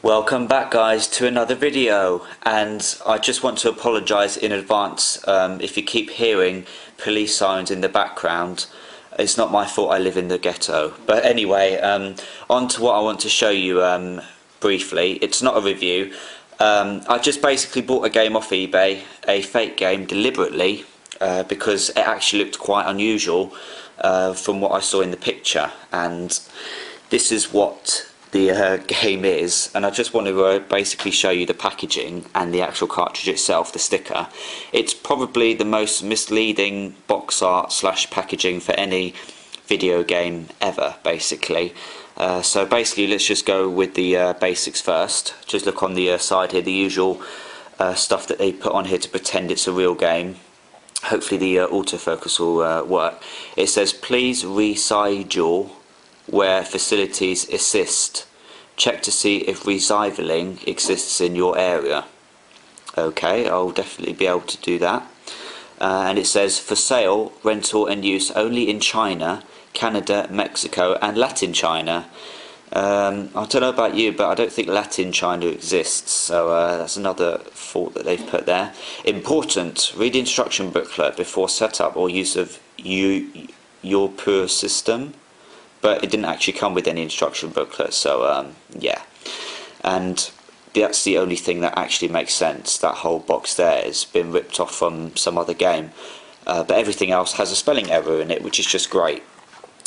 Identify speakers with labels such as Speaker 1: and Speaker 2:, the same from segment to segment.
Speaker 1: Welcome back guys to another video, and I just want to apologise in advance if you keep hearing police sirens in the background. It's not my fault, I live in the ghetto. But anyway, on to what I want to show you briefly. It's not a review. I just basically bought a game off eBay, a fake game, deliberately because it actually looked quite unusual from what I saw in the picture, and this is what the game is. And I just want to basically show you the packaging and the actual cartridge itself, the sticker. It's probably the most misleading box art slash packaging for any video game ever, basically. So basically let's just go with the basics first. Just look on the side here, the usual stuff that they put on here to pretend it's a real game. Hopefully the autofocus will work. It says, please reschedule where facilities assist. Check to see if recycling exists in your area. Okay, I'll definitely be able to do that. And it says, for sale, rental and use only in China, Canada, Mexico and Latin China. I don't know about you, but I don't think Latin China exists, so that's another fault that they've put there. Important, read the instruction booklet before setup or use of your pure system. But it didn't actually come with any instruction booklet, so yeah. And that's the only thing that actually makes sense. That whole box there has been ripped off from some other game. But everything else has a spelling error in it, which is just great.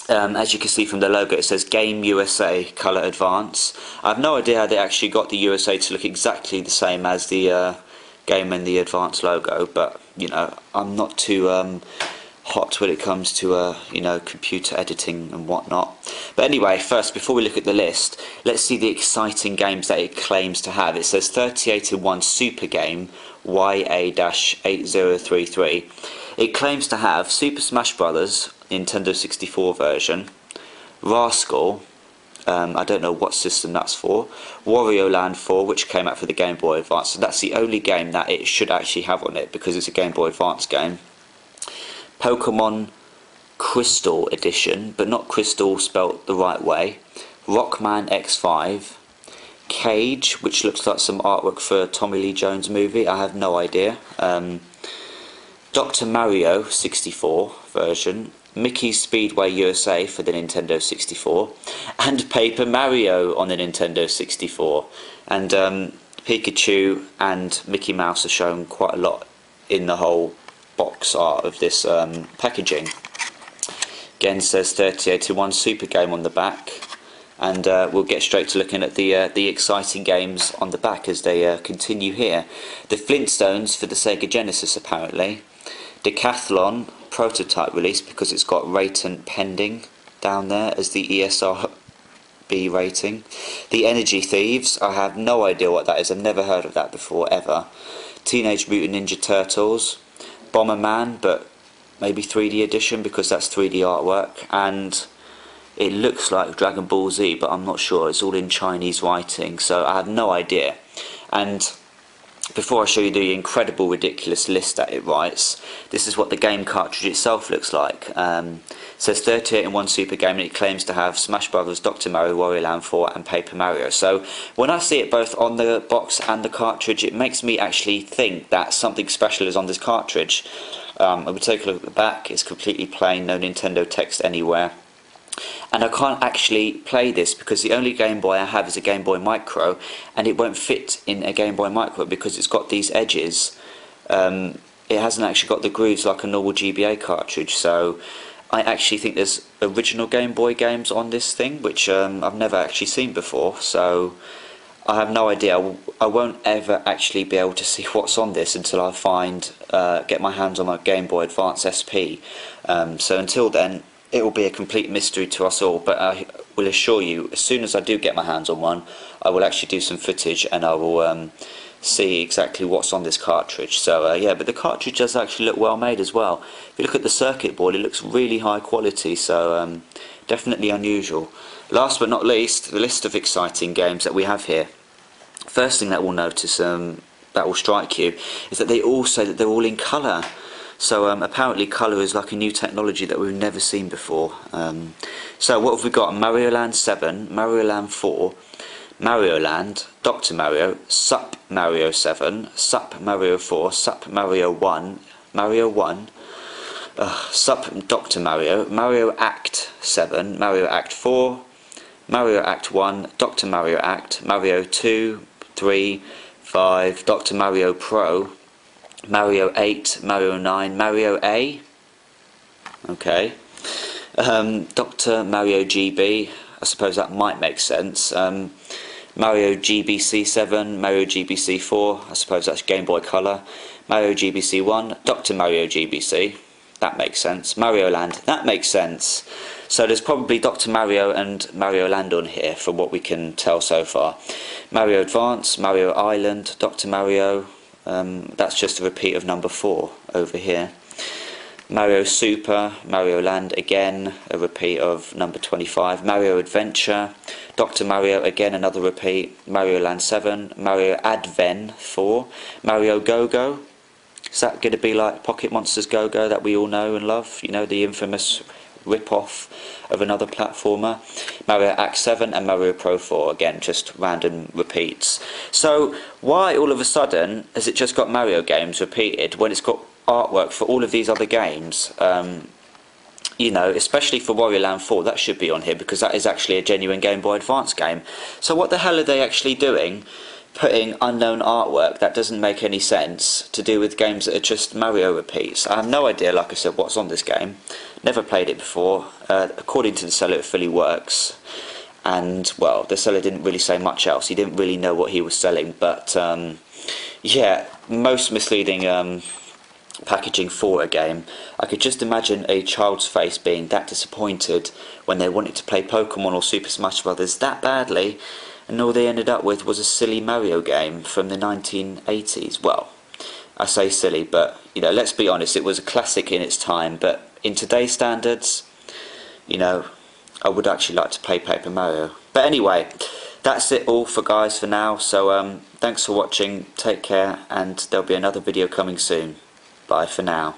Speaker 1: As you can see from the logo, it says Game USA Color Advance. I have no idea how they actually got the USA to look exactly the same as the game and the Advance logo, but you know, I'm not too hot when it comes to you know, computer editing and whatnot. But anyway, first, before we look at the list, let's see the exciting games that it claims to have. It says 38 in 1 Super Game YA-8033. It claims to have Super Smash Bros. Nintendo 64 version, Rascal, I don't know what system that's for, Wario Land 4, which came out for the Game Boy Advance, so that's the only game that it should actually have on it because it's a Game Boy Advance game. Pokemon Crystal Edition, but not Crystal spelt the right way. Rockman X5. Cage, which looks like some artwork for a Tommy Lee Jones movie, I have no idea. Dr. Mario 64 version. Mickey's Speedway USA for the Nintendo 64. And Paper Mario on the Nintendo 64. And Pikachu and Mickey Mouse are shown quite a lot in the whole box art of this packaging. Again, says 38 in 1 Super Game on the back, and we'll get straight to looking at the exciting games on the back as they continue here. The Flintstones for the Sega Genesis, apparently. Decathlon prototype release, because it's got rating pending down there as the ESRB rating. The Energy Thieves, I have no idea what that is, I've never heard of that before ever. Teenage Mutant Ninja Turtles. Bomberman, but maybe 3D edition because that's 3D artwork, and it looks like Dragon Ball Z, but I'm not sure. It's all in Chinese writing, so I have no idea. And before I show you the incredible, ridiculous list that it writes, this is what the game cartridge itself looks like. It says 38 in 1 Super Game, and it claims to have Smash Bros, Dr. Mario, Wario Land 4 and Paper Mario. So when I see it both on the box and the cartridge, it makes me actually think that something special is on this cartridge. I would take a look at the back. It's completely plain, no Nintendo text anywhere. And I can't actually play this because the only Game Boy I have is a Game Boy Micro, and it won't fit in a Game Boy Micro because it's got these edges. It hasn't actually got the grooves like a normal GBA cartridge, so I actually think there's original Game Boy games on this thing, which I've never actually seen before, so I have no idea. I won't ever actually be able to see what's on this until I get my hands on my Game Boy Advance SP. So until then, it will be a complete mystery to us all, but I will assure you, as soon as I do get my hands on one, I will actually do some footage and I will see exactly what's on this cartridge. So yeah, but the cartridge does actually look well made as well. If you look at the circuit board, it looks really high quality, so definitely unusual. Last but not least, the list of exciting games that we have here. First thing that we'll notice, that will strike you, is that they all say that they're all in colour. So apparently colour is like a new technology that we've never seen before. So what have we got? Mario Land 7, Mario Land 4, Mario Land, Dr. Mario, Sup Mario 7, Sup Mario 4, Sup Mario 1, Mario 1, Sup Dr. Mario, Mario Act 7, Mario Act 4, Mario Act 1, Dr. Mario Act, Mario 2, 3, 5, Dr. Mario Pro, Mario 8, Mario 9, Mario A, okay, Dr. Mario GB, I suppose that might make sense, Mario GBC 7, Mario GBC 4, I suppose that's Game Boy Color, Mario GBC 1, Dr. Mario GBC, that makes sense, Mario Land, that makes sense. So there's probably Dr. Mario and Mario Land on here from what we can tell so far. Mario Advance, Mario Island, Dr. Mario, that's just a repeat of number 4 over here. Mario Super, Mario Land again, a repeat of number 25. Mario Adventure, Dr. Mario again, another repeat. Mario Land 7, Mario Adven 4, Mario Go-Go. Is that going to be like Pocket Monsters Go-Go that we all know and love? You know, the infamous rip-off of another platformer. Mario Act 7 and Mario Pro 4, again just random repeats. So why all of a sudden has it just got Mario games repeated when it's got artwork for all of these other games? You know, especially for Wario Land 4, that should be on here because that is actually a genuine Game Boy Advance game. So what the hell are they actually doing, putting unknown artwork that doesn't make any sense to do with games that are just Mario repeats? I have no idea, like I said, what's on this game. Never played it before. According to the seller, it fully works. And, well, the seller didn't really say much else. He didn't really know what he was selling. But, yeah, most misleading packaging for a game. I could just imagine a child's face being that disappointed when they wanted to play Pokemon or Super Smash Brothers that badly, and all they ended up with was a silly Mario game from the 1980s. Well, I say silly, but, you know, let's be honest, it was a classic in its time, but in today's standards, you know, I would actually like to play Paper Mario. But anyway, that's it all for guys for now, so thanks for watching, take care, and there'll be another video coming soon. Bye for now.